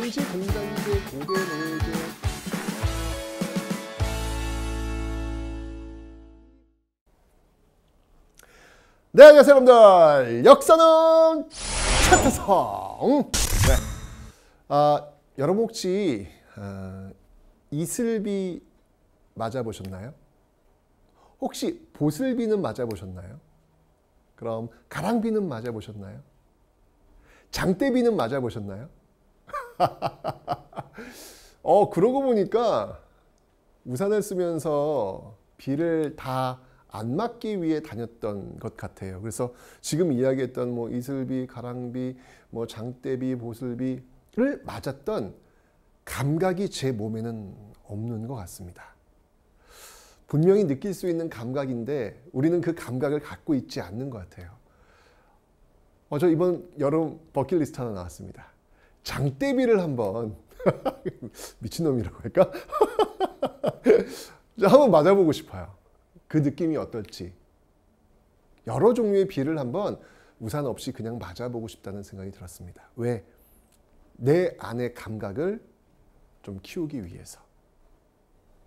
당시 공장제 고대 노예제 네, 안녕하세요 여러분들. 역사는 최태성. 네. 여러분 혹시 이슬비 맞아보셨나요? 혹시 보슬비는 맞아보셨나요? 그럼 가랑비는 맞아보셨나요? 장대비는 맞아보셨나요? 그러고 보니까 우산을 쓰면서 비를 다 안 맞기 위해 다녔던 것 같아요. 그래서 지금 이야기했던 뭐 이슬비, 가랑비, 뭐 장대비, 보슬비를 맞았던 감각이 제 몸에는 없는 것 같습니다. 분명히 느낄 수 있는 감각인데 우리는 그 감각을 갖고 있지 않는 것 같아요. 저 이번 여름 버킷리스트 하나 나왔습니다. 장대비를 한번 미친놈이라고 할까? 한번 맞아보고 싶어요. 그 느낌이 어떨지. 여러 종류의 비를 한번 우산 없이 그냥 맞아보고 싶다는 생각이 들었습니다. 왜? 내 안의 감각을 좀 키우기 위해서.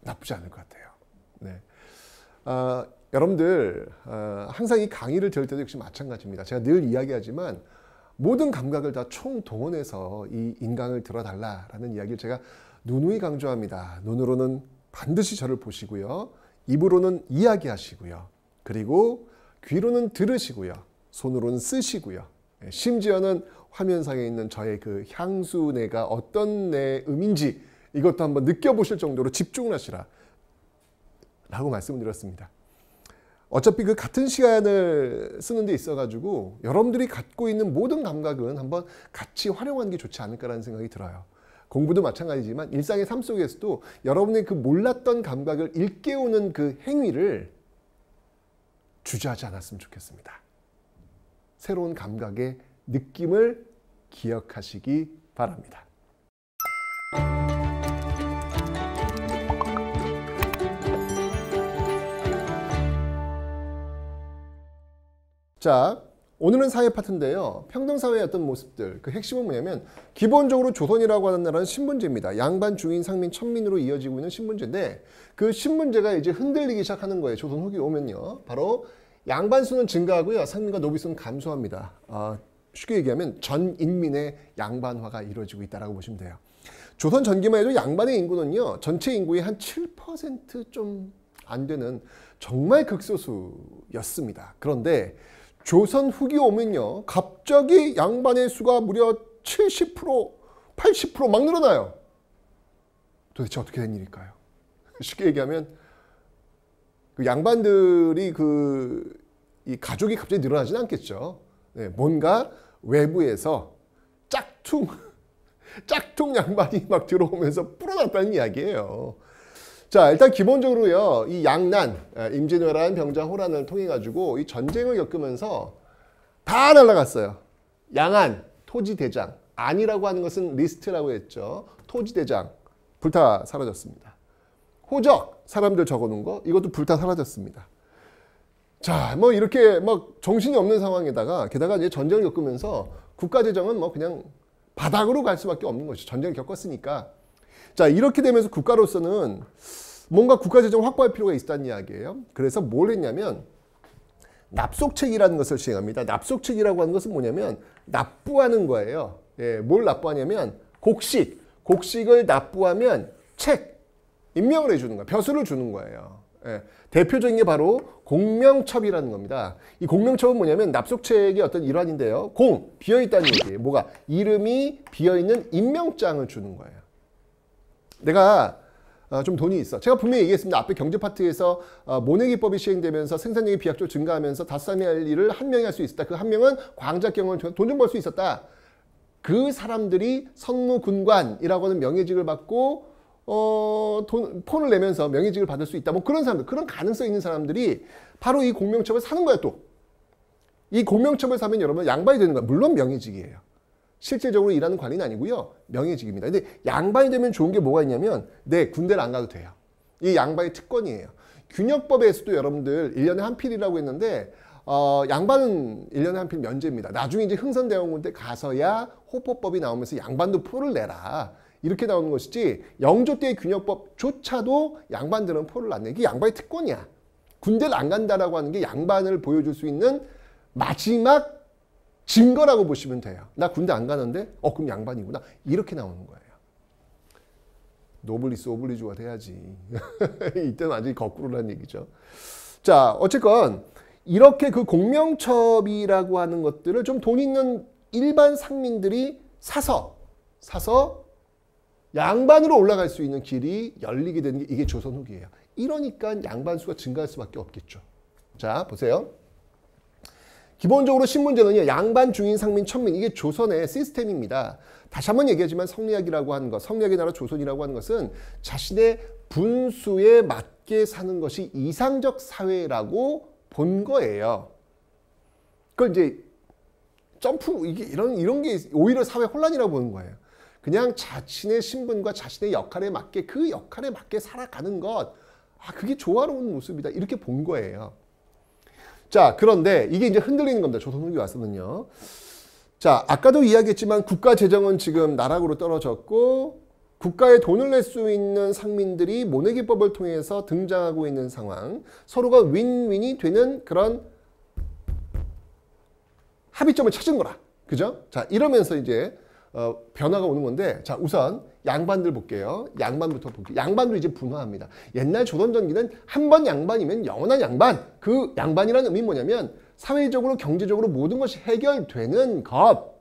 나쁘지 않을 것 같아요. 네. 여러분들 항상 이 강의를 들을 때도 역시 마찬가지입니다. 제가 늘 이야기하지만 모든 감각을 다 총동원해서 이 인강을 들어달라라는 이야기를 제가 누누이 강조합니다. 눈으로는 반드시 저를 보시고요. 입으로는 이야기하시고요. 그리고 귀로는 들으시고요. 손으로는 쓰시고요. 심지어는 화면상에 있는 저의 그 향수내가 어떤 내 음인지 이것도 한번 느껴보실 정도로 집중을 하시라 라고 말씀을 드렸습니다. 어차피 그 같은 시간을 쓰는 데 있어가지고 여러분들이 갖고 있는 모든 감각은 한번 같이 활용하는 게 좋지 않을까라는 생각이 들어요. 공부도 마찬가지지만 일상의 삶 속에서도 여러분의 그 몰랐던 감각을 일깨우는 그 행위를 주저하지 않았으면 좋겠습니다. 새로운 감각의 느낌을 기억하시기 바랍니다. 자, 오늘은 사회 파트인데요. 평등사회의 어떤 모습들, 그 핵심은 뭐냐면 기본적으로 조선이라고 하는 나라는 신분제입니다. 양반, 중인, 상민, 천민으로 이어지고 있는 신분제인데 그 신분제가 이제 흔들리기 시작하는 거예요. 조선 후기 오면요. 바로 양반 수는 증가하고요. 상민과 노비 수는 감소합니다. 쉽게 얘기하면 전 인민의 양반화가 이루어지고 있다고 보시면 돼요. 조선 전기만 해도 양반의 인구는요. 전체 인구의 한 7% 좀 안 되는 정말 극소수였습니다. 그런데 조선 후기 오면요. 갑자기 양반의 수가 무려 70%, 80% 막 늘어나요. 도대체 어떻게 된 일일까요? 쉽게 얘기하면 그 양반들이 이 가족이 갑자기 늘어나지는 않겠죠. 네, 뭔가 외부에서 짝퉁 양반이 막 들어오면서 불어났다는 이야기예요. 자, 일단 기본적으로요, 이 양난, 임진왜란, 병자, 호란을 통해 가지고 이 전쟁을 겪으면서 다 날아갔어요. 양안, 토지대장, 안이라고 하는 것은 리스트라고 했죠. 토지대장, 불타 사라졌습니다. 호적, 사람들 적어놓은 거, 이것도 불타 사라졌습니다. 자, 뭐 이렇게 막 정신이 없는 상황에다가 게다가 이제 전쟁을 겪으면서 국가재정은 뭐 그냥 바닥으로 갈 수밖에 없는 것이죠. 전쟁을 겪었으니까. 자, 이렇게 되면서 국가로서는 뭔가 국가재정을 확보할 필요가 있다는 이야기예요. 그래서 뭘 했냐면 납속책이라는 것을 시행합니다. 납속책이라고 하는 것은 뭐냐면 납부하는 거예요. 예, 뭘 납부하냐면 곡식을 납부하면 책, 임명을 해주는 거예요. 벼슬을 주는 거예요. 예, 대표적인 게 바로 공명첩이라는 겁니다. 이 공명첩은 뭐냐면 납속책의 어떤 일환인데요. 비어있다는 얘기예요. 뭐가? 이름이 비어있는 임명장을 주는 거예요. 내가 좀 돈이 있어. 제가 분명히 얘기했습니다. 앞에 경제 파트에서 모내기법이 시행되면서 생산량이 비약적으로 증가하면서 다섯 할 일을 한 명이 할 수 있었다. 그 한 명은 광작경을 통해 돈 좀 벌 수 있었다. 그 사람들이 선무군관이라고 하는 명예직을 받고 폰을 내면서 명예직을 받을 수 있다. 뭐 그런 사람들, 그런 가능성 있는 사람들이 바로 이 공명첩을 사는 거야 또. 이 공명첩을 사면 여러분 양반이 되는 거야. 물론 명예직이에요. 실질적으로 일하는 관리는 아니고요. 명예직입니다. 근데 양반이 되면 좋은 게 뭐가 있냐면 군대를 안 가도 돼요. 이 양반의 특권이에요. 균역법에서도 여러분들 1년에 한 필이라고 했는데 양반은 1년에 한 필 면제입니다. 나중에 이제 흥선대원군 때 가서야 호포법이 나오면서 양반도 포를 내라. 이렇게 나오는 것이지 영조 때의 균역법조차도 양반들은 포를 안 내. 이게 양반의 특권이야. 군대를 안 간다라고 하는 게 양반을 보여줄 수 있는 마지막 증거라고 보시면 돼요. 나 군대 안 가는데? 그럼 양반이구나. 이렇게 나오는 거예요. 노블리스 오블리주가 돼야지. 이때는 완전히 거꾸로란 얘기죠. 자, 어쨌건 이렇게 그 공명첩이라고 하는 것들을 좀 돈 있는 일반 상민들이 사서 양반으로 올라갈 수 있는 길이 열리게 되는 게 이게 조선 후기예요. 이러니까 양반 수가 증가할 수밖에 없겠죠. 자, 보세요. 기본적으로 신문제는요, 양반, 중인, 상민, 천민, 이게 조선의 시스템입니다. 다시 한번 얘기하지만 성리학이라고 하는 것, 성리학의 나라 조선이라고 하는 것은 자신의 분수에 맞게 사는 것이 이상적 사회라고 본 거예요. 그걸 이제 이런 게 오히려 사회 혼란이라고 보는 거예요. 그냥 자신의 신분과 자신의 역할에 맞게 그 역할에 맞게 살아가는 것, 그게 조화로운 모습이다. 이렇게 본 거예요. 자, 그런데 이게 이제 흔들리는 겁니다. 조선 후기 와서는요. 자, 아까도 이야기했지만 국가 재정은 지금 나락으로 떨어졌고 국가에 돈을 낼 수 있는 상민들이 모내기법을 통해서 등장하고 있는 상황. 서로가 윈윈이 되는 그런 합의점을 찾은 거라. 그죠? 자, 이러면서 이제 변화가 오는 건데, 자, 우선 양반들 볼게요. 양반부터 볼게요. 양반도 이제 분화합니다. 옛날 조선 전기는 한 번 양반이면 영원한 양반. 그 양반이라는 의미는 뭐냐면 사회적으로 경제적으로 모든 것이 해결되는 것,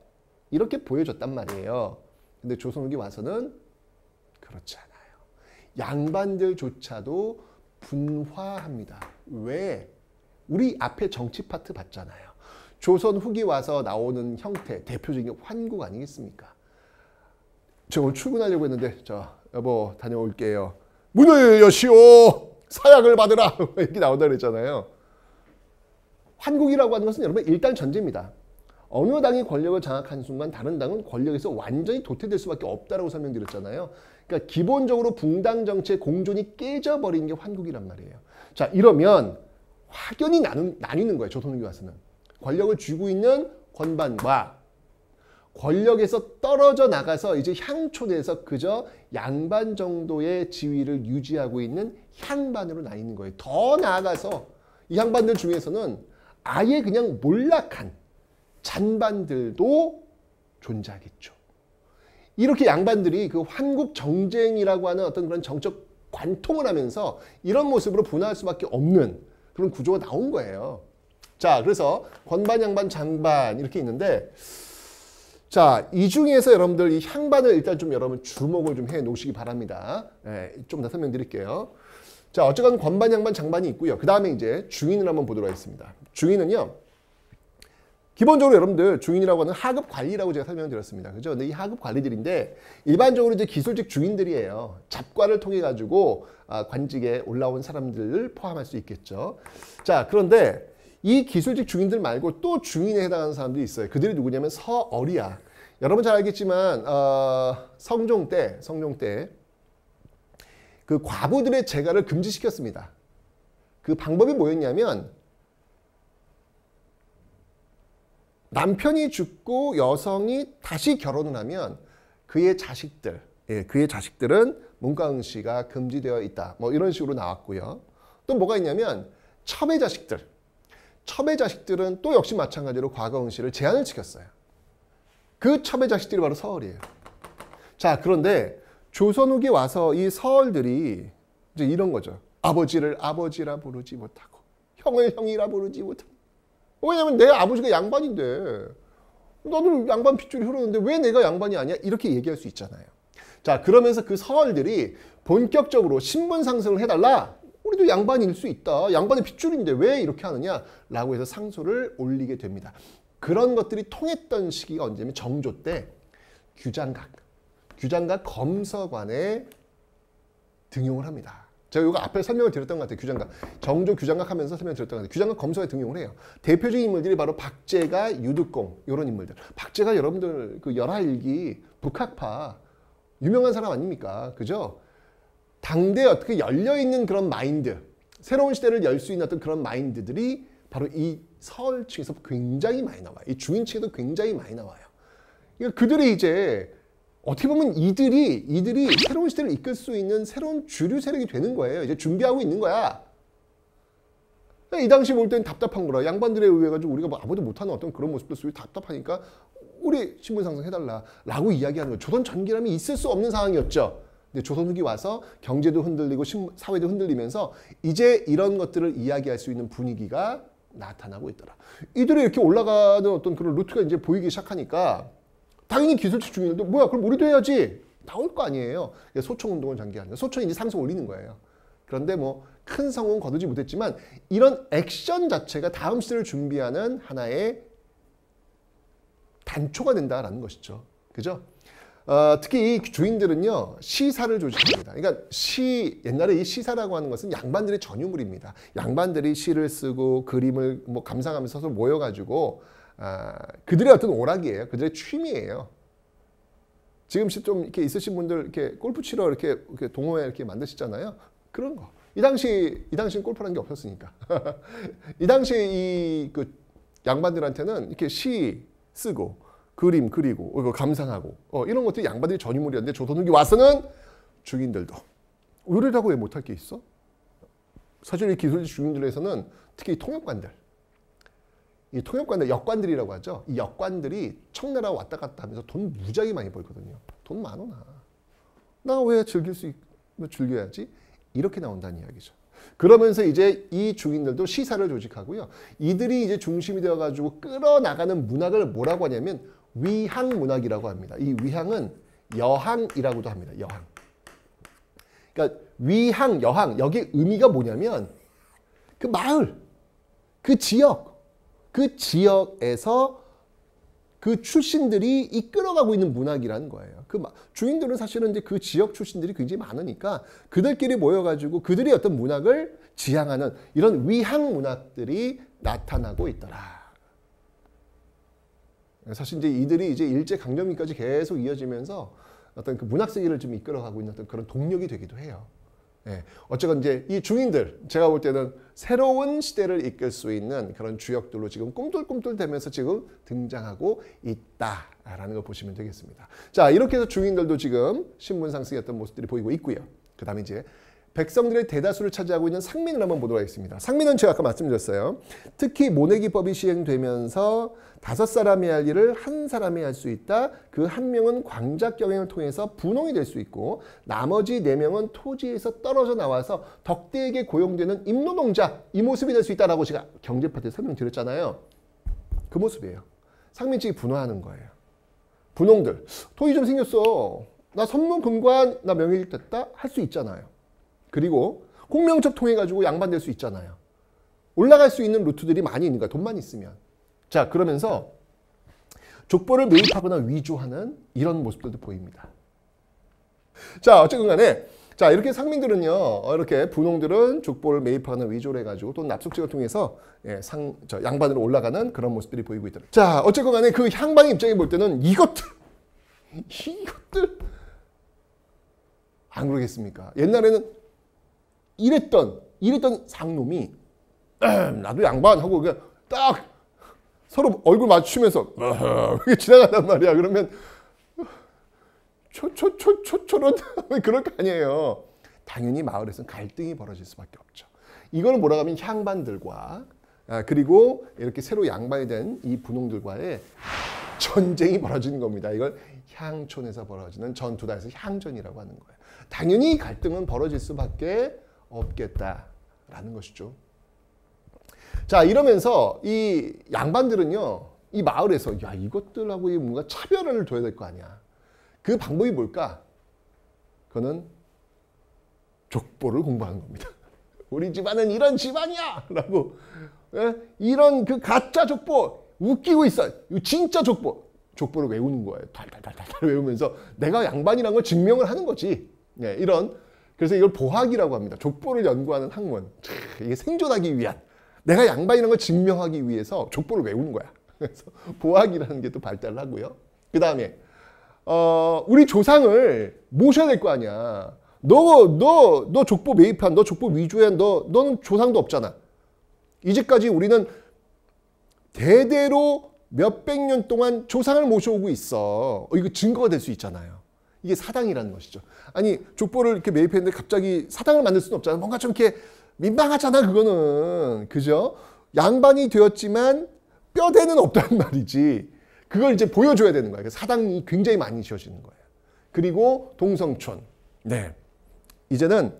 이렇게 보여줬단 말이에요. 근데 조선 후기 와서는 그렇지 않아요. 양반들조차도 분화합니다. 왜? 우리 앞에 정치 파트 봤잖아요. 조선 후기 와서 나오는 형태, 대표적인 환국 아니겠습니까? 저 오늘 출근하려고 했는데, 여보 다녀올게요. 문을 여시오. 사약을 받으라. 이렇게 나온다 그랬잖아요. 환국이라고 하는 것은 여러분 일단 전제입니다. 어느 당이 권력을 장악한 순간 다른 당은 권력에서 완전히 도태될 수밖에 없다라고 설명드렸잖아요. 그러니까 기본적으로 붕당 정치의 공존이 깨져버린 게 환국이란 말이에요. 자, 이러면 확연히 나뉘는 거예요. 조선 후기 와서는. 권력을 쥐고 있는 권반과 권력에서 떨어져 나가서 이제 향촌에서 그저 양반 정도의 지위를 유지하고 있는 향반으로 나뉘는 거예요. 더 나아가서 이 양반들 중에서는 아예 그냥 몰락한 잔반들도 존재하겠죠. 이렇게 양반들이 그 환국 정쟁이라고 하는 어떤 그런 정적 관통을 하면서 이런 모습으로 분화할 수밖에 없는 그런 구조가 나온 거예요. 자, 그래서 권반, 양반, 장반 이렇게 있는데, 자, 이 중에서 여러분들 이 향반을 일단 좀 여러분 주목을 좀 해 놓으시기 바랍니다. 좀 더 설명드릴게요. 자, 어쨌건 권반, 양반, 장반이 있고요. 그 다음에 이제 중인을 한번 보도록 하겠습니다. 중인은요, 기본적으로 여러분들 중인이라고 하는 하급 관리라고 제가 설명드렸습니다. 그죠? 근데 이 하급 관리들인데 일반적으로 이제 기술직 중인들이에요. 잡과를 통해 가지고 관직에 올라온 사람들을 포함할 수 있겠죠. 자, 그런데 이 기술직 중인들 말고 또 중인에 해당하는 사람들이 있어요. 그들이 누구냐면 서어리야. 여러분 잘 알겠지만 성종 때 그 과부들의 재가를 금지시켰습니다. 그 방법이 뭐였냐면 남편이 죽고 여성이 다시 결혼을 하면 그의 자식들은 문과응시가 금지되어 있다. 뭐 이런 식으로 나왔고요. 또 뭐가 있냐면 첩의 자식들은 또 역시 마찬가지로 과거응시를 제한을 시켰어요. 그 첩의 자식들이 바로 서얼이에요. 자, 그런데 조선 후기 와서 이 서얼들이 이제 이런 거죠. 아버지를 아버지라 부르지 못하고 형을 형이라 부르지 못하고. 왜냐면 내 아버지가 양반인데 나도 양반 핏줄이 흐르는데 왜 내가 양반이 아니야? 이렇게 얘기할 수 있잖아요. 자, 그러면서 그 서얼들이 본격적으로 신분 상승을 해달라. 우리도 양반일 수 있다. 양반의 핏줄인데 왜 이렇게 하느냐? 라고 해서 상소를 올리게 됩니다. 그런 것들이 통했던 시기가 언제냐면 정조 때 규장각 검서관에 등용을 합니다. 제가 이거 앞에 설명을 드렸던 것 같아요. 규장각. 정조 규장각 하면서 설명을 드렸던 것 같아요. 규장각 검서에 등용을 해요. 대표적인 인물들이 바로 박제가, 유득공 이런 인물들. 박제가 여러분들 그 열하일기 북학파 유명한 사람 아닙니까? 그죠? 당대에 어떻게 열려있는 그런 마인드, 새로운 시대를 열 수 있는 어떤 그런 마인드들이 바로 이 서얼층에서 굉장히 많이 나와요. 이 중인층에도 굉장히 많이 나와요. 그러니까 그들이 이제 어떻게 보면 이들이 새로운 시대를 이끌 수 있는 새로운 주류 세력이 되는 거예요. 이제 준비하고 있는 거야. 이 당시 볼 땐 답답한 거라. 양반들에 의해 가지고 우리가 뭐 아무도 못하는 어떤 그런 모습들 속에 답답하니까 우리 신분 상승해달라라고 이야기하는 거예요. 조선 전기라면 있을 수 없는 상황이었죠. 근데 조선 후기 와서 경제도 흔들리고 사회도 흔들리면서 이제 이런 것들을 이야기할 수 있는 분위기가 나타나고 있더라. 이들이 이렇게 올라가는 어떤 그런 루트가 이제 보이기 시작하니까 당연히 기술치 중인들도 뭐야 그럼 우리도 해야지 나올 거 아니에요. 소총운동을 전개하는 거예요. 소총이 이제 상승 올리는 거예요. 그런데 뭐 큰 성공은 거두지 못했지만 이런 액션 자체가 다음 시대를 준비하는 하나의 단초가 된다라는 것이죠. 그죠? 특히 이 주인들은요 시사를 조직합니다. 그러니까 옛날에 이 시사라고 하는 것은 양반들의 전유물입니다. 양반들이 시를 쓰고 그림을 뭐 감상하면서 서로 모여가지고 그들의 어떤 오락이에요. 그들의 취미예요. 지금 좀 이렇게 있으신 분들 이렇게 골프 치러 이렇게 동호회 이렇게 만드시잖아요. 그런 거. 이 당시엔 골프라는 게 없었으니까. 이 당시에 그 양반들한테는 이렇게 시 쓰고 그림 그리고 감상하고 이런 것들이 양반들이 전유물이었는데 조선 후기 와서는 중인들도 우리라고 왜 못할 게 있어? 사실 이 기술지 중인들에서는 특히 통역관들, 이 통역관들, 역관들이라고 하죠. 이 역관들이 청나라 왔다 갔다 하면서 돈 무지하게 많이 벌거든요. 돈 많어 나 왜 즐겨야지? 이렇게 나온다는 이야기죠. 그러면서 이제 이 중인들도 시사를 조직하고요. 이들이 이제 중심이 되어가지고 끌어나가는 문학을 뭐라고 하냐면 위향문학이라고 합니다. 이 위향은 여항이라고도 합니다. 여항. 그러니까 위향, 여항 여기 의미가 뭐냐면 그 마을, 그 지역에서 그 출신들이 이끌어가고 있는 문학이라는 거예요. 주인들은 사실은 이제 그 지역 출신들이 굉장히 많으니까 그들끼리 모여가지고 그들이 어떤 문학을 지향하는 이런 위향 문학들이 나타나고 있더라. 사실 이제 이들이 이제 일제 강점기까지 계속 이어지면서 어떤 그 문학 세계를 좀 이끌어가고 있는 어떤 그런 동력이 되기도 해요. 예. 어쨌건 이제 이 중인들 제가 볼 때는 새로운 시대를 이끌 수 있는 그런 주역들로 지금 꿈틀꿈틀대면서 지금 등장하고 있다라는 걸 보시면 되겠습니다. 자, 이렇게 해서 중인들도 지금 신분 상승의 어떤 모습들이 보이고 있고요. 그 다음에 이제 백성들의 대다수를 차지하고 있는 상민을 한번 보도록 하겠습니다. 상민은 제가 아까 말씀드렸어요. 특히 모내기법이 시행되면서 5사람이 할 일을 한 사람이 할 수 있다. 그 한 명은 광작 경영을 통해서 분홍이 될 수 있고 나머지 4명은 토지에서 떨어져 나와서 덕대에게 고용되는 임노동자 이 모습이 될 수 있다라고 제가 경제 파트에 설명드렸잖아요. 그 모습이에요. 상민층이 분화하는 거예요. 분홍들. 돈이 좀 생겼어. 나 선무금관 나 명예직 됐다 할 수 있잖아요. 그리고 공명첩 통해 가지고 양반될 수 있잖아요. 올라갈 수 있는 루트들이 많이 있는 거야. 돈만 있으면. 자, 그러면서 족보를 매입하거나 위조하는 이런 모습들도 보입니다. 자, 어쨌든 간에 자, 이렇게 상민들은요. 이렇게 분홍들은 족보를 매입하거나 위조를 해가지고 또 납속직을 통해서 양반으로 올라가는 그런 모습들이 보이고 있더라. 자, 어쨌든 간에 그 향방의 입장에 볼 때는 이것들 안 그러겠습니까? 옛날에는 이랬던 상놈이 나도 양반하고 그냥 딱 서로 얼굴 맞추면서 이렇게 지나간단 말이야. 그러면 저런 그럴 거 아니에요. 당연히 마을에서는 갈등이 벌어질 수밖에 없죠. 이거는 뭐라고 하면 향반들과 그리고 이렇게 새로 양반이 된 이 분홍들과의 전쟁이 벌어지는 겁니다. 이걸 향촌에서 벌어지는 전투다 해서 향전이라고 하는 거예요. 당연히 갈등은 벌어질 수밖에 없겠다라는 것이죠. 자, 이러면서 이 양반들은요, 이 마을에서 야 이것들하고 뭔가 차별을 둬야 될 거 아니야. 그 방법이 뭘까? 그거는 족보를 공부하는 겁니다. 우리 집안은 이런 집안이야! 라고 이런 그 가짜 족보 웃기고 있어. 진짜 족보를 외우는 거예요. 달달달달 외우면서 내가 양반이라는 걸 증명을 하는 거지. 네, 그래서 이걸 보학이라고 합니다. 족보를 연구하는 학문. 이게 생존하기 위한 내가 양반이라는 걸 증명하기 위해서 족보를 외우는 거야. 그래서 보학이라는 게 또 발달을 하고요. 그 다음에 우리 조상을 모셔야 될 거 아니야. 너 족보 매입한, 너 족보 위조한, 너는 조상도 없잖아. 이제까지 우리는 대대로 몇백 년 동안 조상을 모셔오고 있어. 이거 증거가 될 수 있잖아요. 이게 사당이라는 것이죠. 아니 족보를 이렇게 매입했는데 갑자기 사당을 만들 수는 없잖아. 뭔가 좀 이렇게 민망하잖아 그거는. 그죠? 양반이 되었지만 뼈대는 없단 말이지. 그걸 이제 보여줘야 되는 거예요. 사당이 굉장히 많이 지어지는 거예요. 그리고 동성촌. 네. 이제는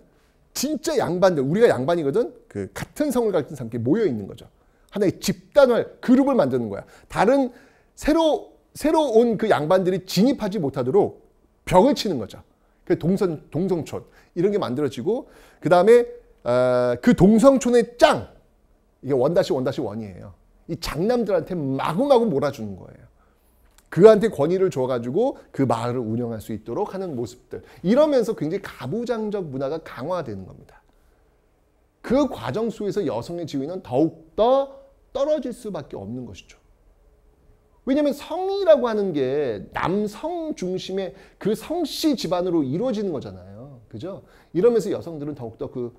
진짜 양반들, 우리가 양반이거든. 그 같은 성을 가진 사람들이 모여 있는 거죠. 하나의 집단을 그룹을 만드는 거야. 다른 새로 온 그 양반들이 진입하지 못하도록 벽을 치는 거죠. 그 동성촌 이런 게 만들어지고 그 다음에 그 동성촌의 짱 이게 원이에요. 이 장남들한테 마구마구 몰아주는 거예요. 그한테 권위를 줘가지고 그 마을을 운영할 수 있도록 하는 모습들. 이러면서 굉장히 가부장적 문화가 강화되는 겁니다. 그 과정 속에서 여성의 지위는 더욱더 떨어질 수밖에 없는 것이죠. 왜냐하면 성이라고 하는 게 남성 중심의 그 성씨 집안으로 이루어지는 거잖아요. 그죠? 이러면서 여성들은 더욱더 그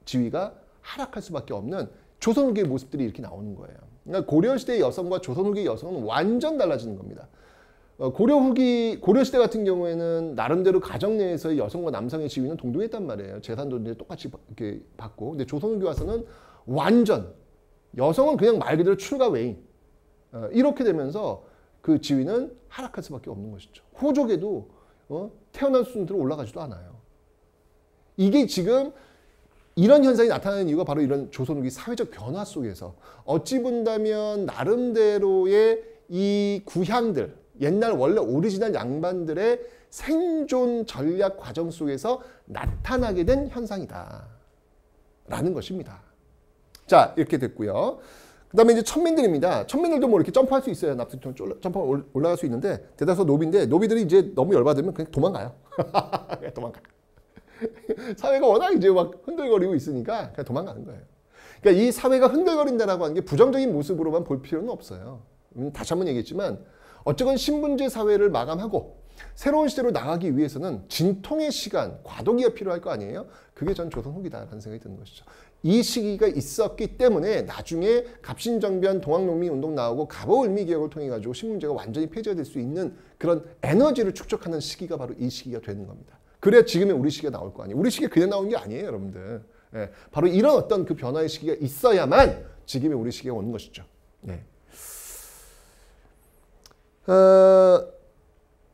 지위가 하락할 수밖에 없는 조선 후기의 모습들이 이렇게 나오는 거예요. 그러니까 고려시대의 여성과 조선 후기의 여성은 완전 달라지는 겁니다. 고려시대 같은 경우에는 나름대로 가정 내에서의 여성과 남성의 지위는 동등했단 말이에요. 재산도 이제 똑같이 이렇게 받고. 근데 조선 후기 와서는 완전 여성은 그냥 말 그대로 출가 외인. 이렇게 되면서 그 지위는 하락할 수밖에 없는 것이죠. 호족에도 태어난 순으로 올라가지도 않아요. 이게 지금 이런 현상이 나타나는 이유가 바로 이런 조선 후기 사회적 변화 속에서 어찌 본다면 나름대로의 이 구향들, 옛날 원래 오리지널 양반들의 생존 전략 과정 속에서 나타나게 된 현상이다 라는 것입니다. 자, 이렇게 됐고요. 그 다음에 이제 천민들입니다. 천민들도 뭐 이렇게 점프할 수 있어요. 납득처럼 점프하고 올라갈 수 있는데 대다수 노비인데 노비들이 이제 너무 열받으면 그냥 도망가요. 그냥 도망가. 사회가 워낙 이제 막 흔들거리고 있으니까 그냥 도망가는 거예요. 그러니까 이 사회가 흔들거린다라고 하는 게 부정적인 모습으로만 볼 필요는 없어요. 다시 한번 얘기했지만 어쨌건 신분제 사회를 마감하고 새로운 시대로 나가기 위해서는 진통의 시간, 과도기가 필요할 거 아니에요? 그게 전 조선 후기다라는 생각이 드는 것이죠. 이 시기가 있었기 때문에 나중에 갑신정변, 동학농민운동 나오고 갑오을미개혁을 통해 가지고 신분제가 완전히 폐지가 될 수 있는 그런 에너지를 축적하는 시기가 바로 이 시기가 되는 겁니다. 그래야 지금의 우리 시기가 나올 거 아니에요. 우리 시기가 그냥 나온 게 아니에요, 여러분들. 예, 바로 이런 어떤 그 변화의 시기가 있어야만 지금의 우리 시기가 오는 것이죠. 네.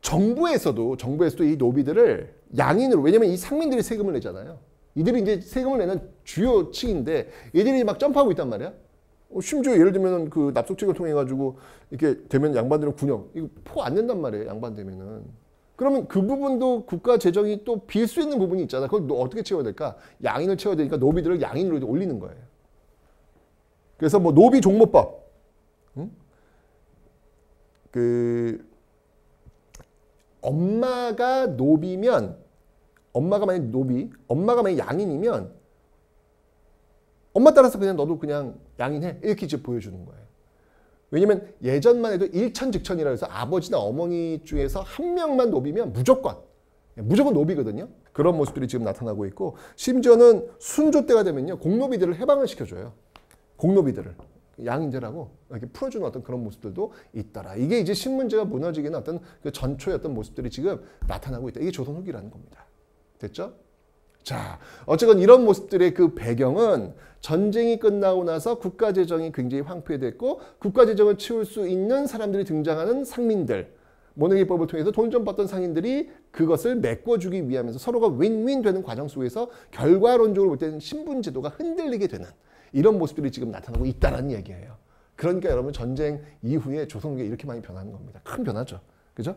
정부에서도 이 노비들을 양인으로, 왜냐면 이 상민들이 세금을 내잖아요. 이들이 이제 세금을 내는 주요 층인데 얘들이 막 점프하고 있단 말이야. 심지어 예를 들면 그 납속직을 통해 가지고 이렇게 되면 양반들은 군역 이거 포 안 낸단 말이에요. 양반 되면은. 그러면 그 부분도 국가 재정이 또 빌 수 있는 부분이 있잖아. 그걸 어떻게 채워야 될까? 양인을 채워야 되니까 노비들을 양인으로 올리는 거예요. 그래서 뭐 노비 종모법, 응? 그 엄마가 노비면, 엄마가 만약 양인이면 엄마 따라서 그냥 너도 그냥 양인해 이렇게 이제 보여주는 거예요. 왜냐면 예전만 해도 일천즉천이라 해서 아버지나 어머니 중에서 한 명만 노비면 무조건 노비거든요. 그런 모습들이 지금 나타나고 있고 심지어는 순조 때가 되면요 공노비들을 해방을 시켜줘요. 공노비들을 양인제라고 이렇게 풀어주는 어떤 그런 모습들도 있더라. 이게 이제 신문제가 무너지기는 어떤 그 전초의 어떤 모습들이 지금 나타나고 있다. 이게 조선 후기라는 겁니다. 됐죠? 자, 어쨌건 이런 모습들의 그 배경은 전쟁이 끝나고 나서 국가재정이 굉장히 황폐됐고 국가재정을 채울 수 있는 사람들이 등장하는 상민들, 모내기법을 통해서 돈 좀 받던 상인들이 그것을 메꿔주기 위하면서 서로가 윈윈 되는 과정 속에서 결과론적으로 볼 때는 신분제도가 흔들리게 되는 이런 모습들이 지금 나타나고 있다는 얘기예요. 그러니까 여러분 전쟁 이후에 조선후기가 이렇게 많이 변하는 겁니다. 큰 변화죠. 그죠?